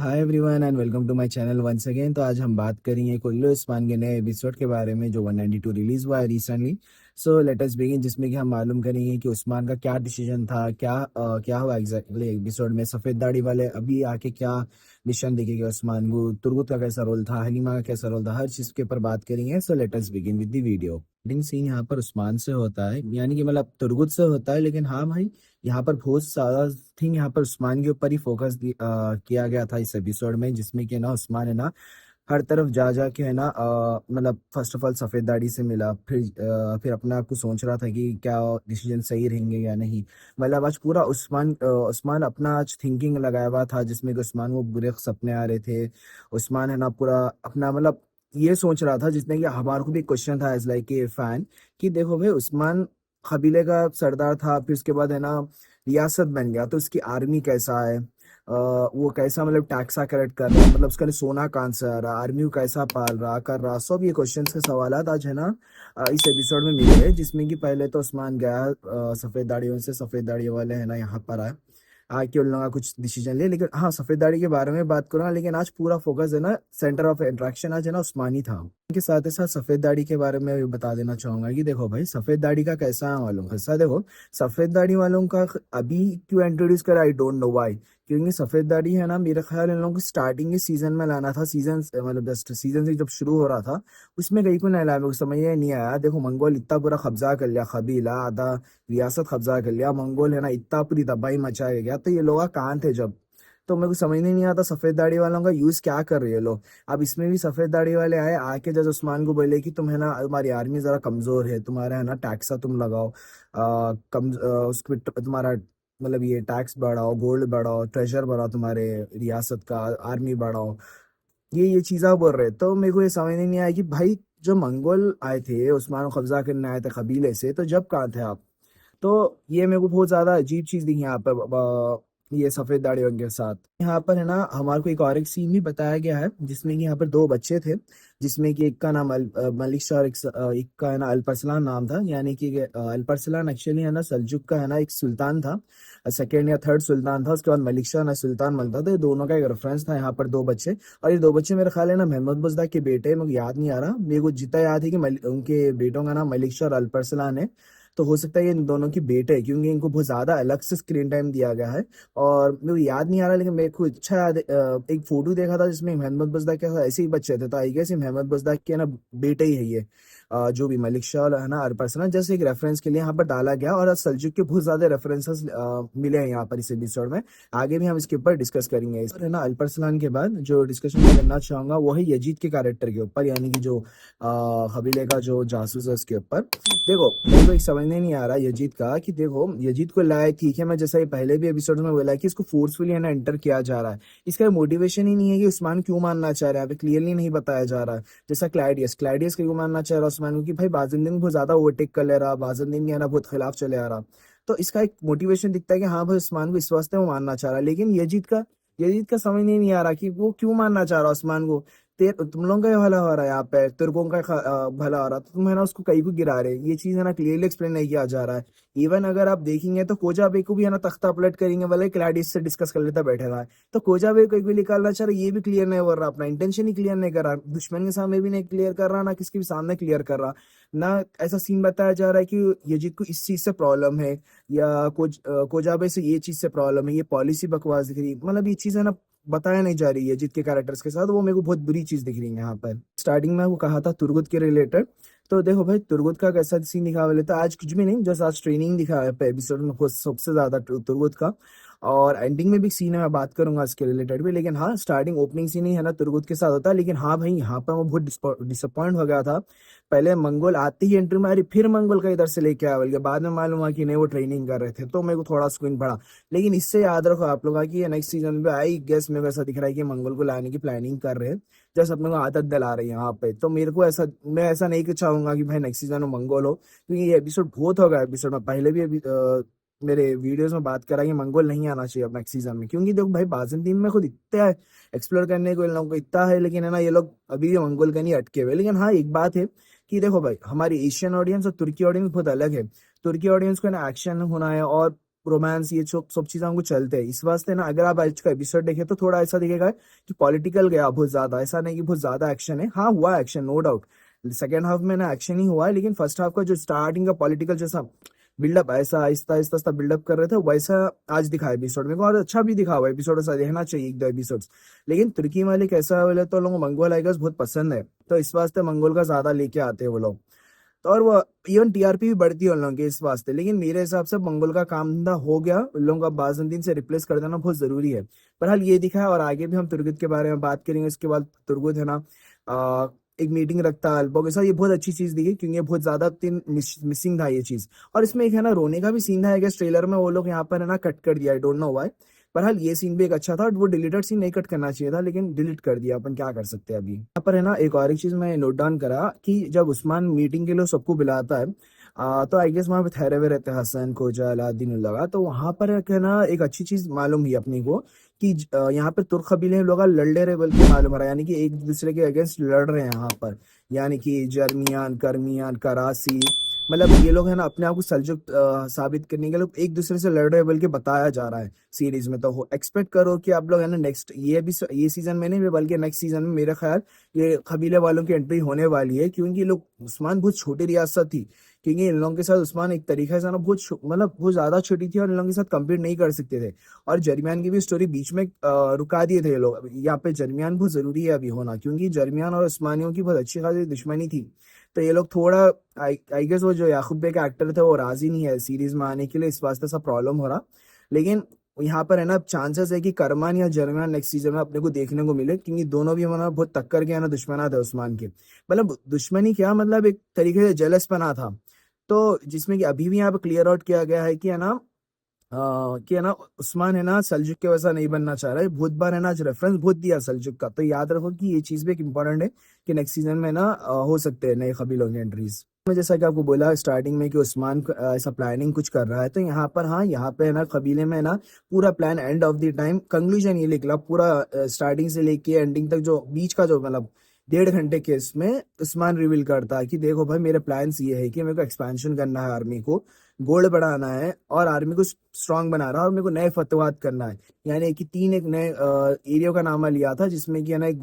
Hi everyone and welcome to my channel once again. तो आज हम बात करेंगे कुल्लू उस्मान के नए एपिसोड के बारे में जो 192 रिलीज हुआ है रिसेंटली। सो लेट अस बिगिन, जिसमें कि हम मालूम करेंगे कि उस्मान का क्या डिसीजन था, क्या हुआ एग्जैक्टली एपिसोड में। सफेद दाढ़ी वाले अभी आके क्या मिशन देखेंगे उस्मान को, तुर्गुत का कैसा रोल था, हलीमा का कैसा रोल था, हर चीज के ऊपर बात करेंगे। So let us begin with the video. Scene यहाँ पर उस्मान से होता है, यानी कि मतलब तुर्गुत से होता है, लेकिन हाँ भाई यहाँ पर बहुत सारा थिंग यहाँ पर उस्मान के ऊपर ही फोकस किया गया था इस एपिसोड में, जिसमें कि ना उस्मान है ना हर तरफ जा जा के है ना मतलब फर्स्ट ऑफ ऑल सफेद दाढ़ी से मिला, फिर अपने आप को सोच रहा था कि क्या डिसीजन सही रहेंगे या नहीं। मतलब आज पूरा उस्मान अपना आज थिंकिंग लगाया हुआ था, जिसमें कि उस्मान को बुरे सपने आ रहे थे। उस्मान है ना पूरा अपना मतलब ये सोच रहा था, जिसमें कि हमारे को भी क्वेश्चन था एज लाइक ए फैन कि देखो भाई उस्मान कबीले का सरदार था, फिर उसके बाद है ना रियासत बन गया, तो उसकी आर्मी कैसा है, वो कैसा मतलब टैक्सा कलेक्ट कर रहा है, मतलब उसका सोना कहाँ से आ रहा, आर्मी को कैसा पाल रहा कर रहा, सब ये क्वेश्चंस के सवालात आज है ना इस एपिसोड में मिले हैं। जिसमें कि पहले तो उस्मान गया सफेद दाढ़ियों से, सफेद दाढ़ी वाले है ना यहाँ पर आए आके उन लोगों का कुछ डिसीजन ले। लेकिन हाँ सफेद दाढ़ी के बारे में बात करूँ, लेकिन आज पूरा फोकस है ना सेंटर ऑफ अट्रैक्शन आज है ना उस्मानी था। के साथ ही साथ सफेद दाढ़ी के बारे में भी बता देना चाहूंगा कि देखो भाई सफेद दाढ़ी का कैसा है मालूम ऐसा, देखो सफेद दाढ़ी वालों का अभी क्यों इंट्रोड्यूस करा, आई डोंट नो व्हाई। क्योंकि सफेद दाढ़ी है ना, मेरा ख्याल इन लोगों को स्टार्टिंग के सीजन में लाना था, सीजन मतलब जस्ट सीजन से जब शुरू हो रहा था उसमें कहीं को नहीं लाया, मेरे को समझ में नहीं आया। देखो मंगोल इतना पूरा कब्जा कर लिया, कबीला आधा रियासत कब्जा कर लिया, मंगोल है ना इतना पूरी तबाही मचाया गया, तो ये लोग कहाँ थे जब। तो मेरे को समझ नहीं आता सफेद दाढ़ी वालों का यूज क्या कर रही है लोग। अब इसमें भी सफेद दाढ़ी वाले आए आके जज उस्मान को बोले कि तुम है ना तुम्हारी आर्मी जरा कमजोर है, तुम्हारा है ना टैक्सा तुम लगाओ, उसको तुम्हारा मतलब ये टैक्स बढ़ाओ, गोल्ड बढ़ाओ, ट्रेजर बढ़ाओ, तुम्हारे रियासत का आर्मी बढ़ाओ, ये चीज़ा बोल रहे। तो मेरे को ये समझ नहीं आया कि भाई जो मंगोल आए थे उस्मान को कब्जा करने आए थे कबीले से, तो जब कहाँ थे आप। तो ये मेरे को बहुत ज्यादा अजीब चीज दिखी यहाँ पर ये सफेद दाढ़ियों के साथ। यहाँ पर है ना हमारे को एक और एक सीन भी बताया गया है, जिसमें कि यहाँ पर दो बच्चे थे, जिसमें कि एक का नाम मलिक शाह और एक का है ना अल्परसलान नाम था। यानी कि अल्परसलान एक्चुअली है ना सल्जुक का है ना एक सुल्तान था, सेकेंड या थर्ड सुल्तान था। उसके बाद मलिक शाह ना सुल्तान बनता था। ये दोनों का एक रेफरेंस था यहाँ पर दो बच्चे। और ये दो बच्चे मेरे ख्याल है ना महमूद बुजदा के बेटे, मेरे को याद नहीं आ रहा, मेरे को जितना याद है कि उनके बेटों का नाम मलिक शाह और अल्परसलान है। तो हो सकता है ये इन दोनों की बेटे है, क्योंकि इनको बहुत ज्यादा अलग से स्क्रीन टाइम दिया गया है। और मेरे को याद नहीं आ रहा, लेकिन मेरे को अच्छा याद एक फोटो देखा था जिसमें मोहम्मद बजदा के साथ ऐसे ही बच्चे थे, तो आई गेस मोहम्मद बजदा के ना बेटे ही है ये। जो भी मलिक शाह है ना अरपरसना जैसे एक रेफरेंस के लिए यहाँ पर डाला गया। और सल्जुक के बहुत ज्यादा रेफरेंसेस मिले हैं यहाँ पर इस एपिसोड में। आगे भी हम इसके ऊपर डिस्कस करेंगे। इस पर है ना अल्परसलान के बाद जो डिस्कशन मैं करना चाहूंगा वो है यजीद के कैरेक्टर के ऊपर, यानी कि जो कबीले का जो जासूस है उसके ऊपर। देखो मेरे को एक समझने नहीं आ रहा यजीद का कि देखो यजीद को लाया ठीक है, मैं जैसा ये पहले भी एपिसोड में बोला कि इसको फोर्सफुली है ना एंटर किया जा रहा है। इसका मोटिवेशन ही नहीं है कि उस्मान क्यों मानना चाह रहा है, अभी क्लियरली नहीं बताया जा रहा है। जैसा क्लाइडियस क्लाइडियस क्यों मानना चाह रहा है उस्मान को कि भाई बाजुद्दीन बहुत ज्यादा ओवरटेक कर ले रहा, बाजुद्दीन के है ना बहुत खिलाफ चले आ रहा। तो इसका एक मोटिवेशन दिखता है कि हाँ भाई उस्मान को इस वास्ते वो मानना चाह रहा है। लेकिन यजीद का समझ नहीं आ रहा कि वो क्यों मानना चाह रहा है उस्मान को। तुम लोगों का ही भला हो रहा है यहाँ पे, तुर्कों का भला हो रहा है, तो तुम है ना उसको कहीं को गिरा रहे, ये चीज है ना क्लियरली एक्सप्लेन नहीं किया जा रहा है। इवन अगर आप देखेंगे तो कोजा बे को भी है ना तख्ता पलट करेंगे वाले क्लैडिस से डिस्कस कर लेता बैठे हुआ है। तो कोजा बे को एक भी निकालना चाह रहा, ये भी क्लियर नहीं हो रहा, अपना इंटेंशन ही क्लियर नहीं कर रहा, दुश्मन के सामने भी नहीं क्लियर कर रहा, ना किसके भी सामने क्लियर कर रहा। ना ऐसा सीन बताया जा रहा है कि यजीद को इस चीज से प्रॉब्लम है, या कोजाबे से ये चीज से प्रॉब्लम है, ये पॉलिसी बकवास दिख रही है। मतलब ये चीज है ना बताया नहीं जा रही है जीत के कैरेक्टर्स के साथ, वो मेरे को बहुत बुरी चीज दिख रही है यहाँ पर। स्टार्टिंग में वो कहा था तुर्गुत के रिलेटेड, तो देखो भाई तुर्गुत का कैसा सीन दिखा लेता है आज, कुछ भी नहीं, जस्ट आज ट्रेनिंग दिखा है एपिसोड में सबसे ज्यादा तुर्गुत का। और एंडिंग में भी सीन है, मैं बात करूंगा इसके रिलेटेड भी। लेकिन हाँ स्टार्टिंग ओपनिंग सीन ही है ना तुर्गुत के साथ होता है। लेकिन हाँ भाई यहाँ पर मैं बहुत डिसअपॉइंट हो गया था। पहले मंगोल आते ही एंट्री मारी, फिर मंगोल का इधर से लेके आया, बल्कि बाद में मालूम हुआ कि नहीं वो ट्रेनिंग कर रहे थे, तो मेरे को थोड़ा सुकून पड़ा। लेकिन इससे याद रखो आप लोग कि ये नेक्स्ट सीजन में आई गेस मेरे को ऐसा दिख रहा है कि मंगोल को लाने की प्लानिंग कर रहे हैं, जैसे अपने को आदत दिला रही है यहाँ पे। तो मेरे को ऐसा, मैं ऐसा नहीं चाहूंगा कि भाई नेक्स्ट सीजन में मंगोल हो, क्योंकि ये एपिसोड बहुत होगा। एपिसोड में पहले भी अभी मेरे वीडियोस में बात करा कि मंगोल नहीं आना चाहिए अब नेक्स्ट सीजन में, क्योंकि देखो भाई बाजुद्दीन में खुद इतना एक्सप्लोर करने को इन लोगों को इतना है, लेकिन है ना ये लोग अभी भी मंगोल का नहीं अटके हुए। लेकिन हाँ एक बात है कि देखो भाई हमारी एशियन ऑडियंस और तुर्की ऑडियंस बहुत अलग है। तुर्की ऑडियंस को ना एक्शन होना है और रोमांस ये सब चीजें हमको चलते हैं। इस वास्ते ना अगर आप आज का एपिसोड देखे तो थोड़ा ऐसा दिखेगा कि पॉलिटिकल गया बहुत ज्यादा, ऐसा नहीं कि बहुत ज्यादा एक्शन है, हाँ हुआ action no doubt, second half में ना एक्शन ही हुआ है, लेकिन फर्स्ट हाफ का जो स्टार्टिंग का पॉलिटिकल जैसा बिल्डअप ऐसा आहिस्ता आहिस्ता आहिस्ता बिल्डअप कर रहे थे वैसा आज दिखा एपिसोड में को, और अच्छा भी दिखा हुआ एपिसोड, ऐसा देखना चाहिए एक दो एपिसोड्स। लेकिन तुर्की वाले कैसा वाले तो लोगों को मंगोल आइगस बहुत पसंद है, तो इस वास्ते मंगोल का ज्यादा लेके आते हैं वो लोग, तो और वो इवन टीआरपी भी बढ़ती है उन लोगों के इस वास्ते। लेकिन मेरे हिसाब से मंगोल का काम धंधा हो गया, उन लोगों का बाजुद्दीन से रिप्लेस कर देना बहुत जरूरी है। पर हाल ये दिखा है, और आगे भी हम तुर्गुत के बारे में बात करेंगे, इसके बाद तुर्गुत है ना एक मीटिंग रखता है अल्बो के साथ, ये बहुत अच्छी चीज दिखी क्योंकि ये बहुत ज्यादा मिसिंग था ये चीज। और इसमें एक है ना रोने का भी सीन था, आई ट्रेलर में वो लोग यहाँ पर है ना कट कर दिया, आई डोंट नो व्हाई। बहरहाल ये सीन भी एक अच्छा था, वो डिलीटेड सीन नहीं कट करना चाहिए था, लेकिन डिलीट कर दिया, अपन क्या कर सकते हैं अभी। यहाँ पर है ना एक और एक चीज मैं नोट डाउन करा कि जब उस्मान मीटिंग के लिए सबको बुलाता है, तो आई गेस वहां पे ठहरे हुए रहते हैं हसन खोजा अलाउद्दीन लगा, तो वहां पर है ना एक अच्छी चीज मालूम हुई अपनी को कि यहाँ पे तुर्क कबीले लोग लड़ ले रहे बल्कि मालूम रहा, यानी कि एक दूसरे के अगेंस्ट लड़ रहे हैं यहाँ पर, यानी कि जर्मियान कर्मियान करासी, मतलब ये लोग है ना अपने आप को सल्जुक साबित करने के लिए एक दूसरे से लड़ रहे हैं बल्कि बताया जा रहा है सीरीज में। तो एक्सपेक्ट करो कि आप लोग है ना नेक्स्ट ये सीजन में नहीं बल्कि नेक्स्ट सीजन में मेरा ख्याल ये कबीले वालों की एंट्री होने वाली है, क्योंकि लोग उस्मान बहुत छोटी रियासत थी, क्योंकि इन लोगों के साथ उस्मान एक तरीके से ना मतलब बहुत ज्यादा छोटी थी और इन लोगों के साथ कम्पीट नहीं कर सकते थे, और जर्मियान की भी स्टोरी बीच में रुका दिए थे ये लोग। यहाँ पे जर्मियान बहुत जरूरी है अभी होना, क्योंकि जर्मियान और उस्मानियों की बहुत अच्छी खासी दुश्मनी थी, तो ये लोग थोड़ा आई गेस वो जो याकूब बे का एक्टर थे वो राजी नहीं है सीरीज में आने के लिए, इस वास्ते सा प्रॉब्लम हो रहा। लेकिन यहाँ पर है ना चांसेस है कि करमान या जर्मन नेक्स्ट सीजन में अपने को देखने को मिले, क्योंकि दोनों भी मतलब बहुत टक्कर के है ना दुश्मना थे उस्मान के, मतलब दुश्मनी क्या मतलब एक तरीके से जेलस बना था, तो जिसमें कि अभी भी यहाँ पे क्लियर आउट किया गया है कि है ना कि है ना उस्मान है ना सल्जुक के वैसा नहीं बनना चाह रहा है, बहुत बार है ना आज रेफरेंस बहुत दिया सल्जुक का, तो याद रखो कि ये चीज भी एक इम्पोर्टेंट है कि नेक्स्ट सीजन में ना हो सकते हैं नए कबीलों की एंट्रीज। मैं जैसा कि आपको बोला स्टार्टिंग में कि उस्मान ऐसा प्लानिंग कुछ कर रहा है, तो यहाँ पर हाँ यहाँ पे है ना कबीले में है ना पूरा plan end of the time conclusion ये निकला, पूरा स्टार्टिंग से लेके एंडिंग तक जो बीच का जो मतलब 1.5 घंटे के इसमें उस्मान रिवील करता है कि देखो भाई मेरे प्लान्स ये है कि मेरे को एक्सपेंशन करना है, आर्मी को गोल्ड बढ़ाना है और आर्मी को स्ट्रांग बना रहा है, और मेरे को नए फतवात करना है, यानी कि 3 एक नए एरिया का नाम लिया था, जिसमें कि है ना एक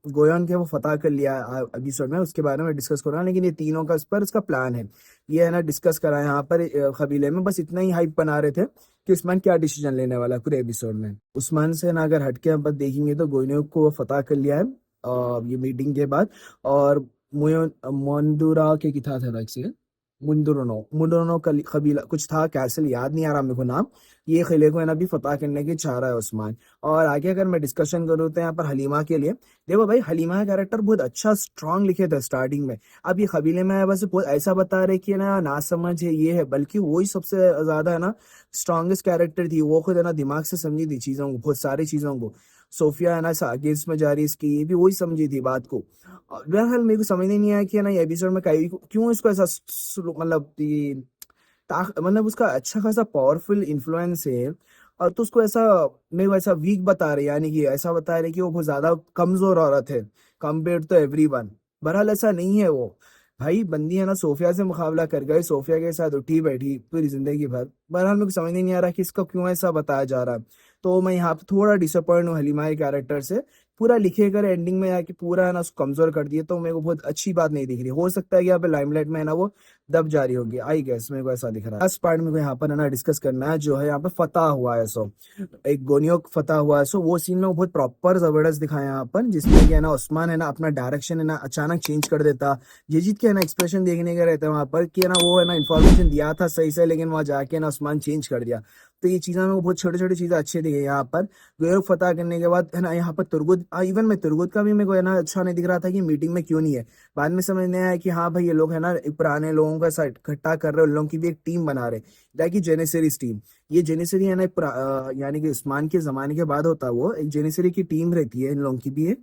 गोयन के वो फतह कर लिया एपिसोड में, उसके बारे में डिस्कस कर रहा है। लेकिन ये तीनों का इस पर इसका प्लान है, ये है ना डिस्कस करा है यहाँ पर कबीले में, बस इतना ही हाइप बना रहे थे कि उस्मान क्या डिसीजन लेने वाला है पूरे एपिसोड में। उस्मान से ना अगर हटके हम बस देखेंगे तो गोयनों को वो फतह कर लिया है ये मीटिंग के बाद, और मोंदुरा के की था एक सेकंड, मुंदुरनो मुंदुरनो कबीला कुछ था, कैसल याद नहीं आ रहा मेरे को नाम, ये किले को है ना भी फतह करने की चाह रहा है उस्मान। और आगे अगर मैं डिस्कशन करूँ तो यहाँ पर हलीमा के लिए, देखो भाई हलीमा का कैरेक्टर बहुत अच्छा स्ट्रांग लिखे थे स्टार्टिंग में, अब ये कबीले में बस बहुत ऐसा बता रहे कि ना समझ है ये है, बल्कि वही सबसे ज्यादा है ना स्ट्रांगेस्ट कैरेक्टर थी, वो खुद है ना दिमाग से समझी थी चीजों को, बहुत सारी चीजों को। सोफिया है ना अगेंस्ट में जा रही इसकी, ये भी वही समझी थी बात को। बहरहाल मेरे को समझ नहीं आया कि है ना ये एपिसोड में क्यों इसको ऐसा मतलब मतलब उसका अच्छा खासा पावरफुल इन्फ्लुएंस है, और तो उसको ऐसा मेरे को ऐसा वीक बता रहे, यानी कि ऐसा बता रहे कि वो बहुत ज्यादा कमजोर औरत है कंपेयर टू एवरीवन। बहरहाल ऐसा नहीं है, वो भाई बंदी है ना सोफिया से मुकाबला कर गए, सोफिया के साथ उठी बैठी पूरी जिंदगी भर। बहरहाल मेरे को समझ नहीं आ रहा कि इसका क्यों ऐसा बताया जा रहा है, तो मैं यहाँ पे थोड़ा डिसअपॉइंट हूँ हलीमा के कैरेक्टर से। पूरा लिखे कर एंडिंग में आके पूरा है ना उसको कमजोर कर दिए, तो मेरे को बहुत अच्छी बात नहीं दिख रही। हो सकता है कि यहाँ पे लाइमलाइट में है ना वो दब जारी होगी, आई गेस मेरे को ऐसा दिख रहा है। लास्ट पार्ट में को यहाँ पर है ना डिस्कस करना है, जो है यहाँ पे फतह हुआ है, सो एक गोनियो फतह हुआ है, सो वो सीन में बहुत प्रॉपर जबरदस्त दिखाया यहाँ पर, जिसमें कि है ना उस्मान है ना अपना डायरेक्शन है ना अचानक चेंज कर देता, ये जीत के है ना एक्सप्रेशन देखने का रहता है वहां पर कि है ना वो है ना इन्फॉर्मेशन दिया था सही से, लेकिन वहां जाके ना उस्मान चेंज कर दिया। तो ये चीजें मेरे को बहुत छोटी छोटी चीजें अच्छी दिखी यहाँ पर। गोयोग फतह करने के बाद है ना यहाँ पर तुर्गुत, इवन में तुर्गुत का भी मेरे को है ना अच्छा नहीं दिख रहा था कि मीटिंग में क्यों नहीं है। बाद में समझ में आया कि हाँ भाई ये लोग है ना पुराने लोगों का इकट्ठा कर रहे हैं, उन लोगों की भी एक टीम बना रहे, ताकि जेनेसरीज टीम, ये जेनेसरी है ना यानी कि उस्मान के जमाने के बाद होता है, वो एक जेनेसरी की टीम रहती है इन लोगों की भी है,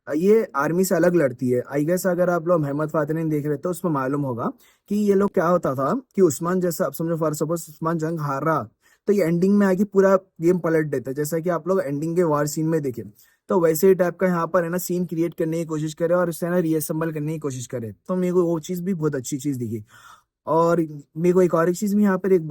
ये आर्मी से अलग लड़ती है। आई गेस अगर आप लोग मोहम्मद फातिन देख रहे तो उसमें मालूम होगा कि ये लोग क्या होता था कि उस्मान जैसा, अब समझो फॉर सपोज उस्मान जंग हार रहा, तो ये एंडिंग में आके पूरा गेम पलट देता है, जैसा कि आप लोग एंडिंग के वार सीन में देखें, तो वैसे ही टाइप का यहाँ पर है ना सीन क्रिएट करने की कोशिश करे और उससे ना रीअसेंबल करने की कोशिश करे, तो मेरे को वो चीज भी बहुत अच्छी चीज दिखी। और मेरे को एक और एक चीज में यहाँ पर एक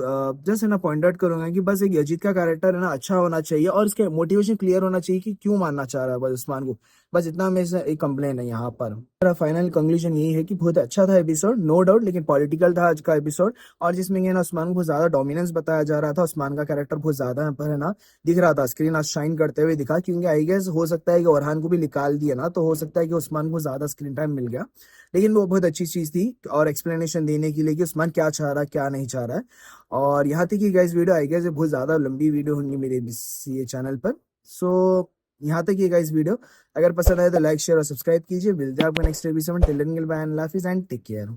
जस्ट है ना पॉइंट आउट करूंगा कि बस एक यजीद का कैरेक्टर है ना अच्छा होना चाहिए और इसके मोटिवेशन क्लियर होना चाहिए कि क्यों मारना चाह रहा है बस उस्मान को। बस इतना मेरे से एक कंप्लेन है यहाँ पर। मेरा फाइनल कंक्लूजन यही है कि बहुत अच्छा था एपिसोड नो डाउट, लेकिन पॉलिटिकल था आज का एपिसोड। और जिसमें ये ना उस्मान को बहुत ज्यादा डोमिनेंस बताया जा रहा था, उस्मान का कैरेक्टर बहुत ज्यादा यहाँ पर है ना दिख रहा था, स्क्रीन आज शाइन करते हुए दिखा, क्योंकि आई गेस हो सकता है कि ओरहान को भी निकाल दिया ना, तो हो सकता है कि उस्मान को ज्यादा स्क्रीन टाइम मिल गया। लेकिन वो बहुत अच्छी चीज थी और एक्सप्लेनेशन देने के लिए कि उस्मान क्या चाह रहा है क्या नहीं चाह रहा है। और यहाँ तक कि गाइस वीडियो आई गेस बहुत ज्यादा लंबी वीडियो होंगी मेरे ये चैनल पर। सो यहाँ तक ये गाइस वीडियो अगर पसंद आए तो लाइक शेयर और सब्सक्राइब कीजिए। मिलते हैं आपको नेक्स्ट एपिसोड में। टिल देन बाय एंड लाफिज एंड टेक केयर।